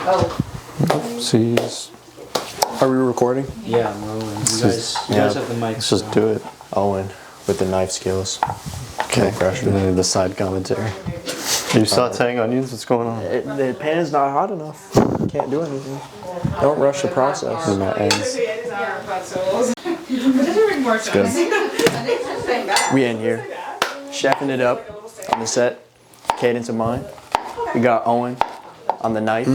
See, are we recording? Yeah, I'm rolling. You guys have the mic. Let's just do it. Owen with the knife skills. Okay. No pressure. And then the side commentary. Are you sauteing onions? What's going on? The pan is not hot enough. Can't do anything. Don't rush the process. And that ends. It's good. We in here, chefing it up on the set. Cadence of mine. We got Owen on the knife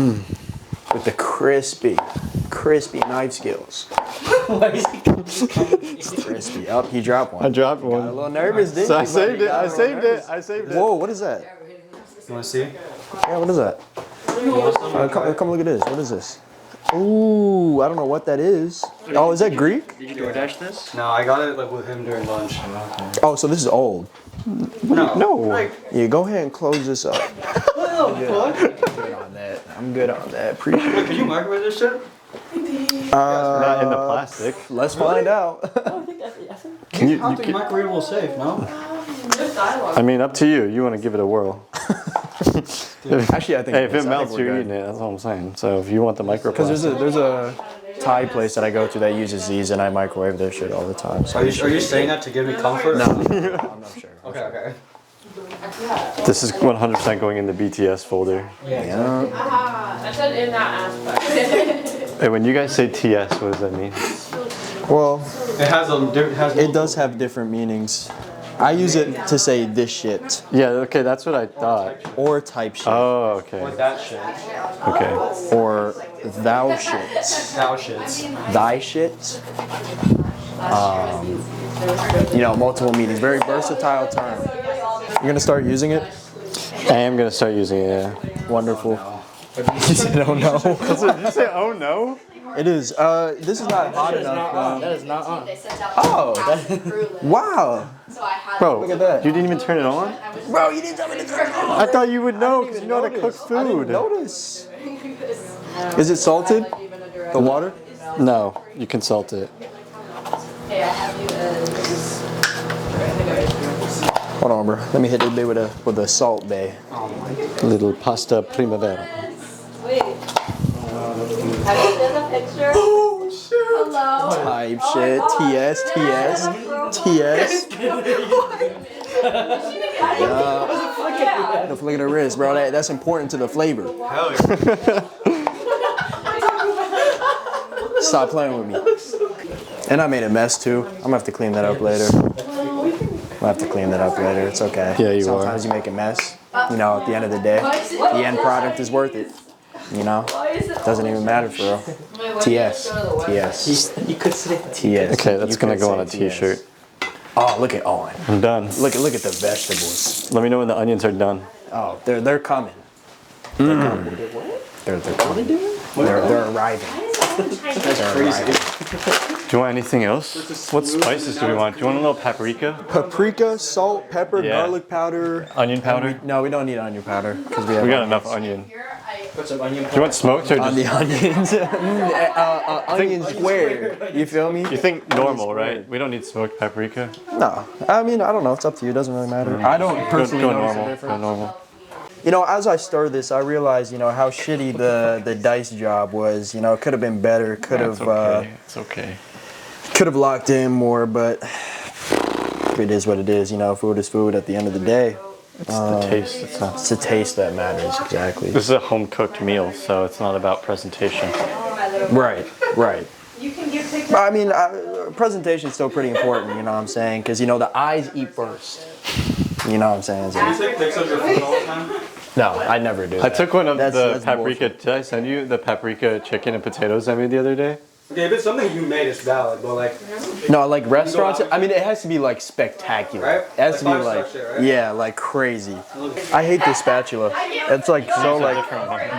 with the crispy knife skills. Crispy. Up, he dropped one. I dropped one. Got a little nervous, didn't So you? I saved it. I saved it. I saved it. Whoa, what is that? You want to see? Yeah, what is that? Come look at this. What is this? Ooh, I don't know what that is. Oh, is that Greek? Did you DoorDash this? No, I got it like with him during lunch. Oh, so this is old. No. Yeah, go ahead and close this up. What the fuck? I'm good on that. I'm good on that. Appreciate it. Can you microwave this shit? Not in the plastic. Let's find out. Can you? I think microwavable safe, no? I mean, up to you. You want to give it a whirl. Actually, I think. Hey, if it melts, you're eating it. That's what I'm saying. So if you want the microplastic. Because there's a Thai place that I go to that uses these, and I microwave their shit all the time. So Are you saying that to give me comfort? no, I'm not sure. Okay. This is 100% going in the BTS folder. Yeah. I said in that aspect. Hey, when you guys say TS, what does that mean? Well, It does have different meanings. I use it to say this shit Yeah, okay, that's what I thought. or type shit Oh, okay. that shit. Okay. or thou shit, Thou shits. thy shit. Multiple meanings. Very versatile term. You're gonna start using it? I am going to start using it, yeah. Wonderful. You said, oh no. Did you say, oh no? It is. This is not hot enough. That is not on. Oh, wow. Bro, Look at that. you didn't even turn it on? Bro, you didn't tell me to turn it on. I thought you would know because you know how to cook I didn't food. notice. Is it salted? The water? No, you can salt it. Hold on, bro. Let me hit this bit with a salt bay. Little pasta primavera. Wait. Have you seen the picture? Oh shit. Hello? Type shit. TS. The flick of the wrist, bro. That's important to the flavor. Hell yeah. Stop playing with me. And I made a mess too. I'm gonna have to clean that up later. I'll have to clean that up later. It's okay. Yeah, you Sometimes you make a mess. At the end of the day, the end product is worth it. Doesn't even matter for real. TS. You could say TS. Okay, that's You going to could go on a say t-shirt. TS. Oh, look at Owen. I'm done. Look at the vegetables. Let me know when the onions are done. Oh, they're coming. They're coming. They're coming. They're arriving. That's crazy. Do you want anything else? What spices do we want? Do you want a little paprika? Paprika, salt, pepper, Yeah. garlic powder. Onion powder? No, we don't need onion powder because We got enough onion. put some onion. Do you want smoked or on just... the onions. Onion squared. You feel me? You think normal, right? We don't need smoked paprika. No, I mean I don't know. It's up to you. It doesn't really matter. I don't personally Go notice a normal. Go difference. normal. As I stir this, I realized how shitty the dice job was. It could have been better. Could have It's okay. could have locked in more, but it is what it is. Food is food at the end of the day. It's the taste. It's the taste that matters. Exactly. This is a home-cooked meal, so it's not about presentation. Right. I mean, presentation is still pretty important. You know what I'm saying? Because the eyes eat first. You know what I'm saying? Do you take pics of your food all the time? No, I never do. I took one of the That's paprika. bullshit. Did I send you the paprika chicken and potatoes I made the other day? Okay, if it's something you made, it's valid, but like... No, like restaurants. I mean, it has to be like spectacular. Right? It has to be Like like, five-star shit, right? yeah, like crazy. I hate this spatula. It's like so like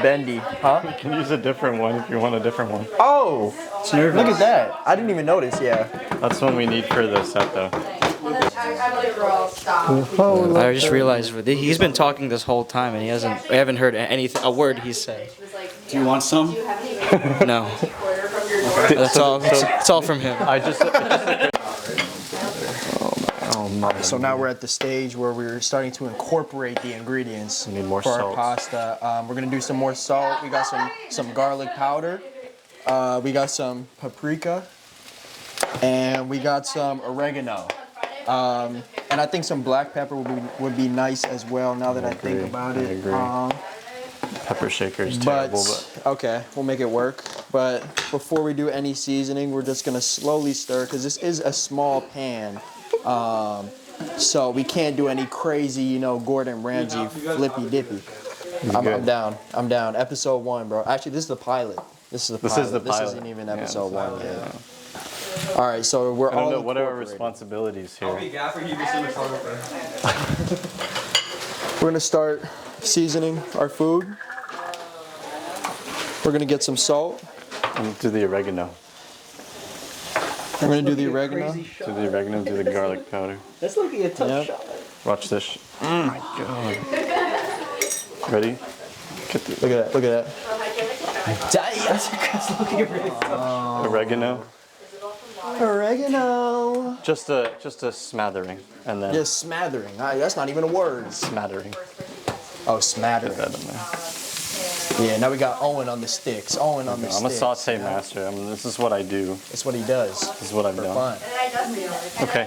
bendy, huh? You can use a different one if you want a different one. Oh, look at that! I didn't even notice. Yeah. That's one we need for the set, though. I just realized he's been talking this whole time and I haven't heard a word he said. Do you want some? No. That's all. It's all from him. I just Oh So now we're at the stage where we're starting to incorporate the ingredients We need more for our salt. pasta. We're gonna do some more salt. We got some garlic powder. We got some paprika, and we got some oregano. And I think some black pepper would be nice as well. Now that I think about it. I agree. Pepper shaker is terrible, but okay, we'll make it work. But before we do any seasoning, we're just gonna slowly stir because this is a small pan. So we can't do any crazy, you know, Gordon Ramsay flippy dippy. I'm down. I'm down. Episode 1, bro. Actually, this is the pilot. This is the pilot. This isn't even episode 1 yet. All right, so we're I don't all know what are our incorporated. I'll responsibilities here. be gaffer, you be cinematographer. We're gonna start seasoning our food. We're gonna get some salt. And do the oregano. We're gonna do the oregano. Do the oregano, do the garlic powder. That's looking a tough shot. Watch this. Oh my god. Ready? Get the Look at that. Look at that. oregano. Oregano. Just a smattering, and then Just smattering. That's not even a word. smattering. Oh, smattering. That in there. Yeah, now we got Owen on the sticks. Owen on the I'm a sticks. saute master. I mean, this is what I do. That's what he does. This is what I've For done. fun. Okay.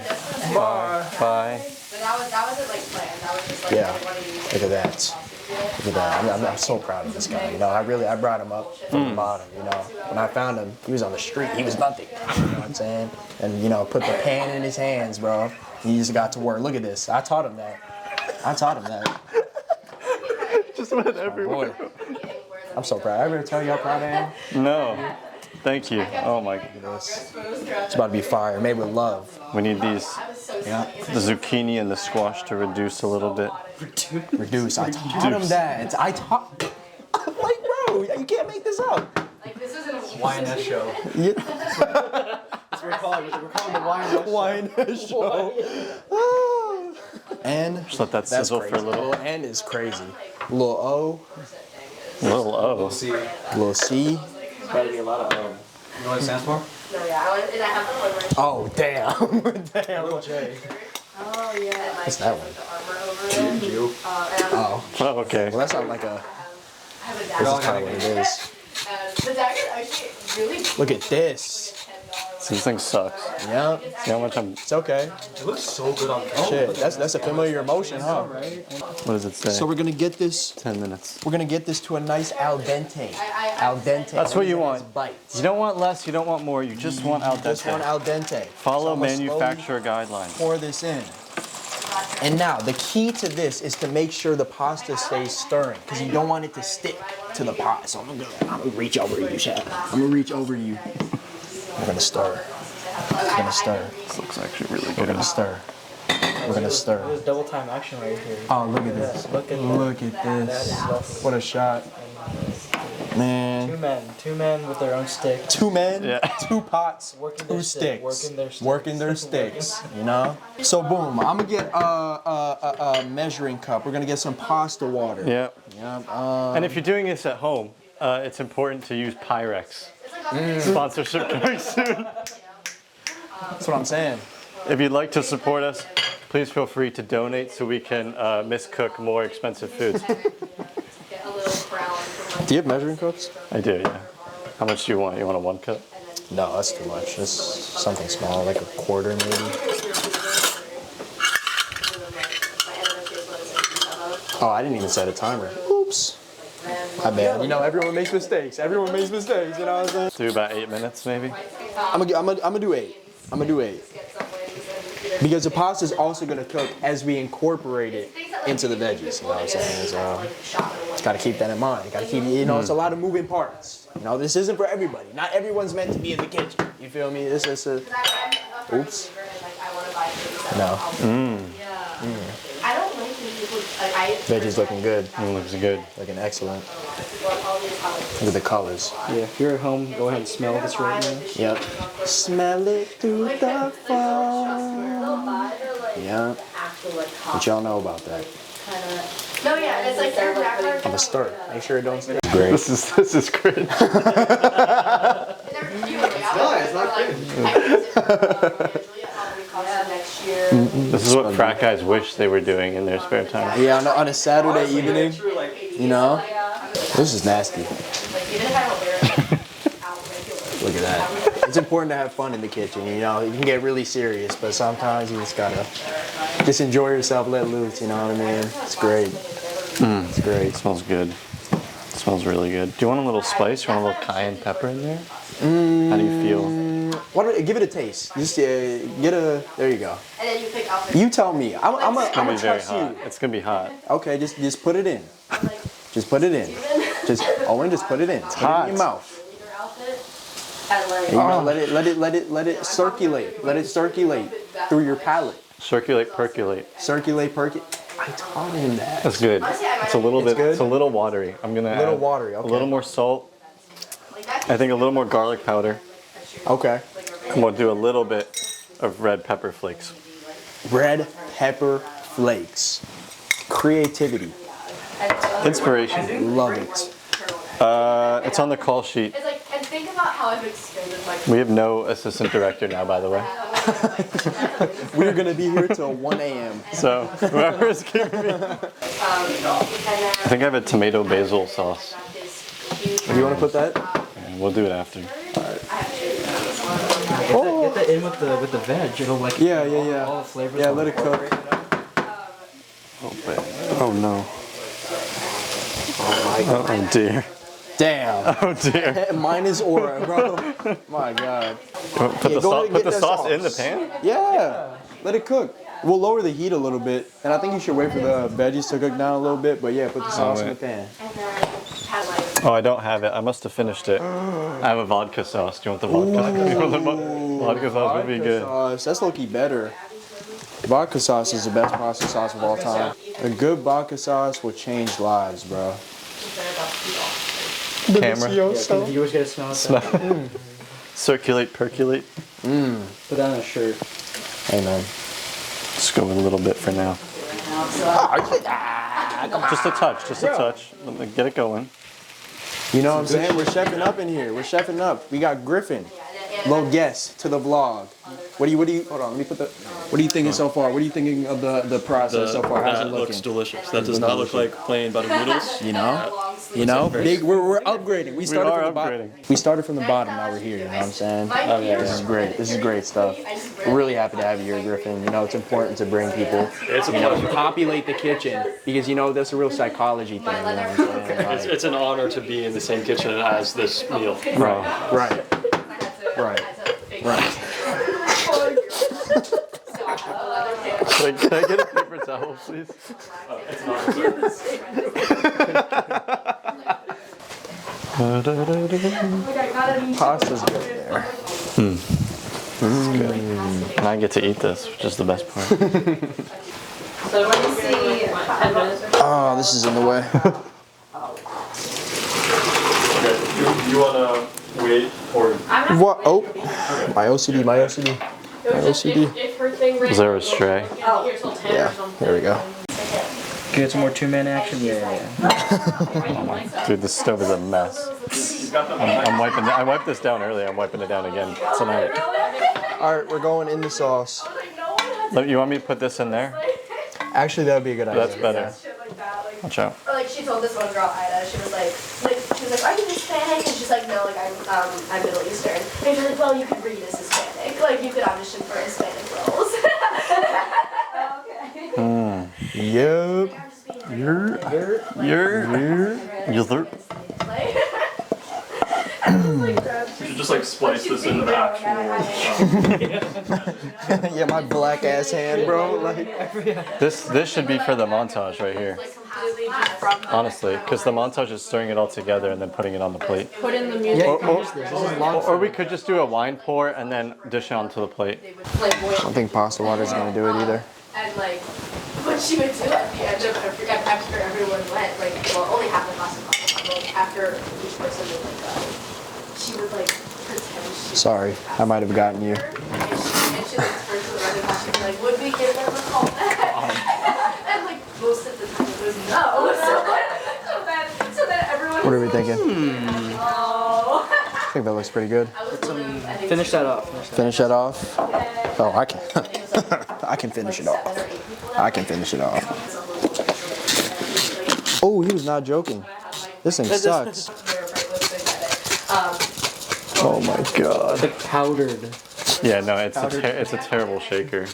Bye. Bye. But that wasn't like planned. That was just like Yeah. everybody. Look at that. Look at that. I'm so proud of this guy. You know, I brought him up from the bottom. You know, when I found him, he was on the street. He was nothing. You know what I'm saying? And you know, put the pan in his hands, bro. He just got to work. Look at this. I taught him that. Just went everywhere. Boy, I'm so proud. I ever tell you how proud I am? No. Thank you. Oh my. It's about to be fire, made with love. We need these, Yeah. the zucchini and the squash to reduce a little bit. Reduce. I taught him that. Like, bro, you can't make this up. Like this isn't a YNS show. Yeah. That's what we're calling it. We're calling it the YNS show. Show. And Just let that that's sizzle crazy. for a little. N is crazy. Little O, Little O. See, little C. Gotta be a lot of you know what it stands for? No, yeah. And I have the one Oh, damn. Damn. Little J. Oh yeah. What's that one? The armor over it. You. Oh. Oh, okay. Well, that's not like a. I have a This dagger. is kind of what it is. The dagger actually really. Look at this. This thing sucks. Yeah. See how much I'm. It's okay. It looks so good on camera. Shit. That's a familiar emotion, huh? What does it say? So we're gonna get this. 10 minutes. We're gonna get this to a nice al dente. Al dente. That's what you Nice want. Bites. You don't want less, you don't want more, you just want al Just one dente. al dente. Follow So I'm gonna slowly manufacturer guidelines. Pour this in. And now the key to this is to make sure the pasta stays stirring because you don't want it to stick to the pot. So I'm gonna reach over you, Chad. I'm gonna reach over you. We're gonna stir. We're gonna stir. This looks actually really We're good. gonna stir. We're gonna stir. There's double time action right here. Oh, look at this. Look at Look at this. What a shot. Man. Two men with their own stick. 2 men, Yeah. 2 pots, Working 2 their stick, sticks. working their sticks. sticks, you know? So boom, I'm gonna get a measuring cup. We're gonna get some pasta water. Yeah. Yeah. And if you're doing this at home, it's important to use Pyrex. Sponsorship coming soon. That's what I'm saying. If you'd like to support us, please feel free to donate so we can miscook more expensive foods. Get a little crown from Do you have measuring cups? I do, yeah. How much do you want? You want a 1 cup? No, that's too much. Just something small, like a quarter maybe. Oh, I didn't even set a timer. Oops. My bad. You know, everyone makes mistakes. Everyone makes mistakes. You know what I'm saying? Do about 8 minutes, maybe. I'm gonna do 8. I'm gonna do 8. Because the pasta is also gonna cook as we incorporate it into the veggies. You know what I'm saying? So, just gotta keep that in mind. Gotta keep, you know, it's a lot of moving parts. You know, this isn't for everybody. Not everyone's meant to be in the kitchen. You feel me? This is a. Oops. No. I don't like when people like Veggies looking good. Looks good. Looking excellent. Look at the colors. Yeah, if you're at home, go ahead and smell this right now. Yep. Smell it through the fog. Yeah. What y'all know about that? No, yeah, it's like they're backwards. I'm a stir. Make sure it don't stick. Great. This is cringe. It's not, it's not year. This is what frat guys wish they were doing in their spare time. Yeah, on a Saturday evening, you know? Yeah. This is nasty. Like even if I don't wear it out regularly. Look at that. It's important to have fun in the kitchen, you know? You can get really serious, but sometimes you just gotta just enjoy yourself, let loose, you know what I mean? It's great. It's great. It smells good. It smells really good. Do you want a little spice? You want a little cayenne pepper in there? How do you feel? Why don't give it a taste? Just get a. There you go. And then you pick out. You tell me. I'm It's gonna be very trust hot. you. It's gonna be hot. Okay, just put it in. Just put it in. Just Owen, just put it in. Put it in your mouth. And like, You know, let it circulate. Let it circulate through your palate. Circulate, percolate. Circulate, percolate. I taught him that. That's good. It's a little bit. good? It's a little watery. I'm gonna add little watery, a okay. little more salt. I think a little more garlic powder. Okay. And we'll do a little bit of red pepper flakes. Red pepper flakes. Creativity. Inspiration. Love it. It's on the call sheet. it's like, and think about how I've expanded my. We have no assistant director now, by the way. We're gonna be here till 1 a.m. So whoever is keeping me. I think I have a tomato basil sauce. Do you want to put that? Yeah, we'll do it after. Get that in with the veg. It'll like Yeah. all the flavors. Yeah, let it cook. Oh no. Oh dear. Damn. Oh dear. Mine is aura, bro. My God. Put Yeah, the, go ahead and put get the that sauce sauce. in the pan? Yeah. Let it cook. We'll lower the heat a little bit, and I think you should wait for the veggies to cook down a little bit. But yeah, put the sauce in the wait. pan. And then had like. Oh, I don't have it. I must have finished it. I have a vodka sauce. Do you want the vodka? You want the vodka sauce would be good. Sauce. That's low-key better. Vodka sauce is the best pasta sauce of all time. A good vodka sauce will change lives, bro. Camera. You always gotta smell it. Circulate, percolate. Put on a shirt. Hey, man. Just go with a little bit for now. Just a touch, just a touch. Get it going. You know what I'm saying? We're chefing up in here. We're chefing up. We got Griffin. Low guest to the vlog. What do you hold on, let me put the what are you thinking so far? What are you thinking of the process so far? How's it That looking? looks delicious. That does not look like plain butter noodles. You know? Big we're upgrading. We started are from the bottom. We started from the bottom, now we're here, you know what I'm saying? This is great. This is great stuff. We're really happy to have you here, Griffin. You know, it's important to bring people. It's a You know, pleasure. populate the kitchen because you know that's a real psychology thing, you know what I'm saying? Like, It's an honor to be in the same kitchen as this meal. right. Right. Right. Can I get a paper towel, please? Pasta's good there. And I get to eat this, which is the best part. So let me see. 10 minutes. Oh, this is in the way. Okay, you wanna wait or What? Oh, my OCD, my OCD. It was just OCD. if her thing ran Is there a stray? here till 10 Yeah, or something. there we go. Get some more two-man action. Yeah. Dude, this stove is a mess. I'm wiping. I wiped this down earlier. I'm wiping it down again tonight. All right, we're going in the sauce. You want me to put this in there? Actually, that would be a good idea. That's better. Shit like that, like, Watch out. or like she told this one girl Ida, she was like, are you Hispanic? And she's like, no, like I'm Middle Eastern. And she's like, well, you could read as Hispanic, like you could audition for Hispanic roles. Okay. Yep. You're. you should just like splice this into the actual. Yeah, my black ass hand, bro. Like, This should be for the montage right here. Completely just from Honestly, because the montage is stirring it all together and then putting it on the plate. put in the music. Or we could just do a wine pour and then dish it onto the plate. They would play voice. I don't think pasta water's gonna do it either. And like, what she would do at the end of after everyone went, like, well, only half the class was on, like, after each person would like go, she would like pretend she. Sorry, I might have gotten you. And she like turned to the rest of the class, she'd be like, would we give them a call back? And like most of the time it was no. So then everyone. What are we thinking? Oh. I think that looks pretty good. I was Finish that off. Finish that off. Oh, I can. I can finish it off. I can finish it off. Oh, he was not joking. This thing sucks. Oh my god. The powdered. Yeah, no, it's a terrible shaker.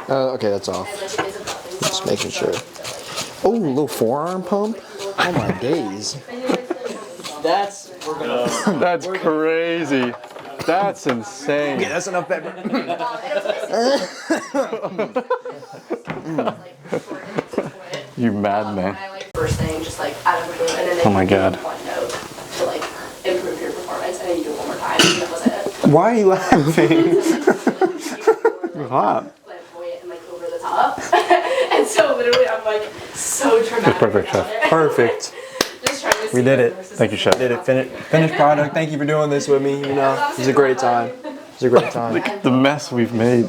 Okay, that's off. Just making sure. Oh, a little forearm pump. Oh my days. That's That's crazy. That's insane. Okay, that's enough pepper. You madman. First thing, just like out of the blue, and then Oh my god. one note to like improve your performance, and then you do it one more time, and that was it. Why are you laughing? What? Flamboyant and like over the top, and so literally I'm like so dramatic. Perfect, about chef. it. Perfect. Just trying to We see did the it. versus Thank you, chef. Did it. Finished product. Thank you for doing this with me. You know, it was a great time. It was a great time. The mess we've made.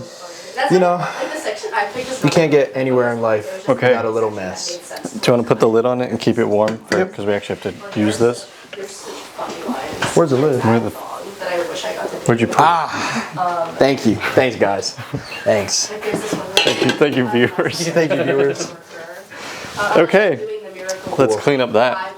That's You know, like the section I picked this you can't get anywhere in life Okay. without a little mess. Do you want to put the lid on it and keep it warm? Because we actually have to use this. There's such funny lines Where's the lid? Where the? that I wish I got to do. Where'd you put? Thank you. Thanks, guys. Thanks. Like, there's this one Thank you, viewers. Thank you, viewers. Okay, doing the miracle. let's clean up that.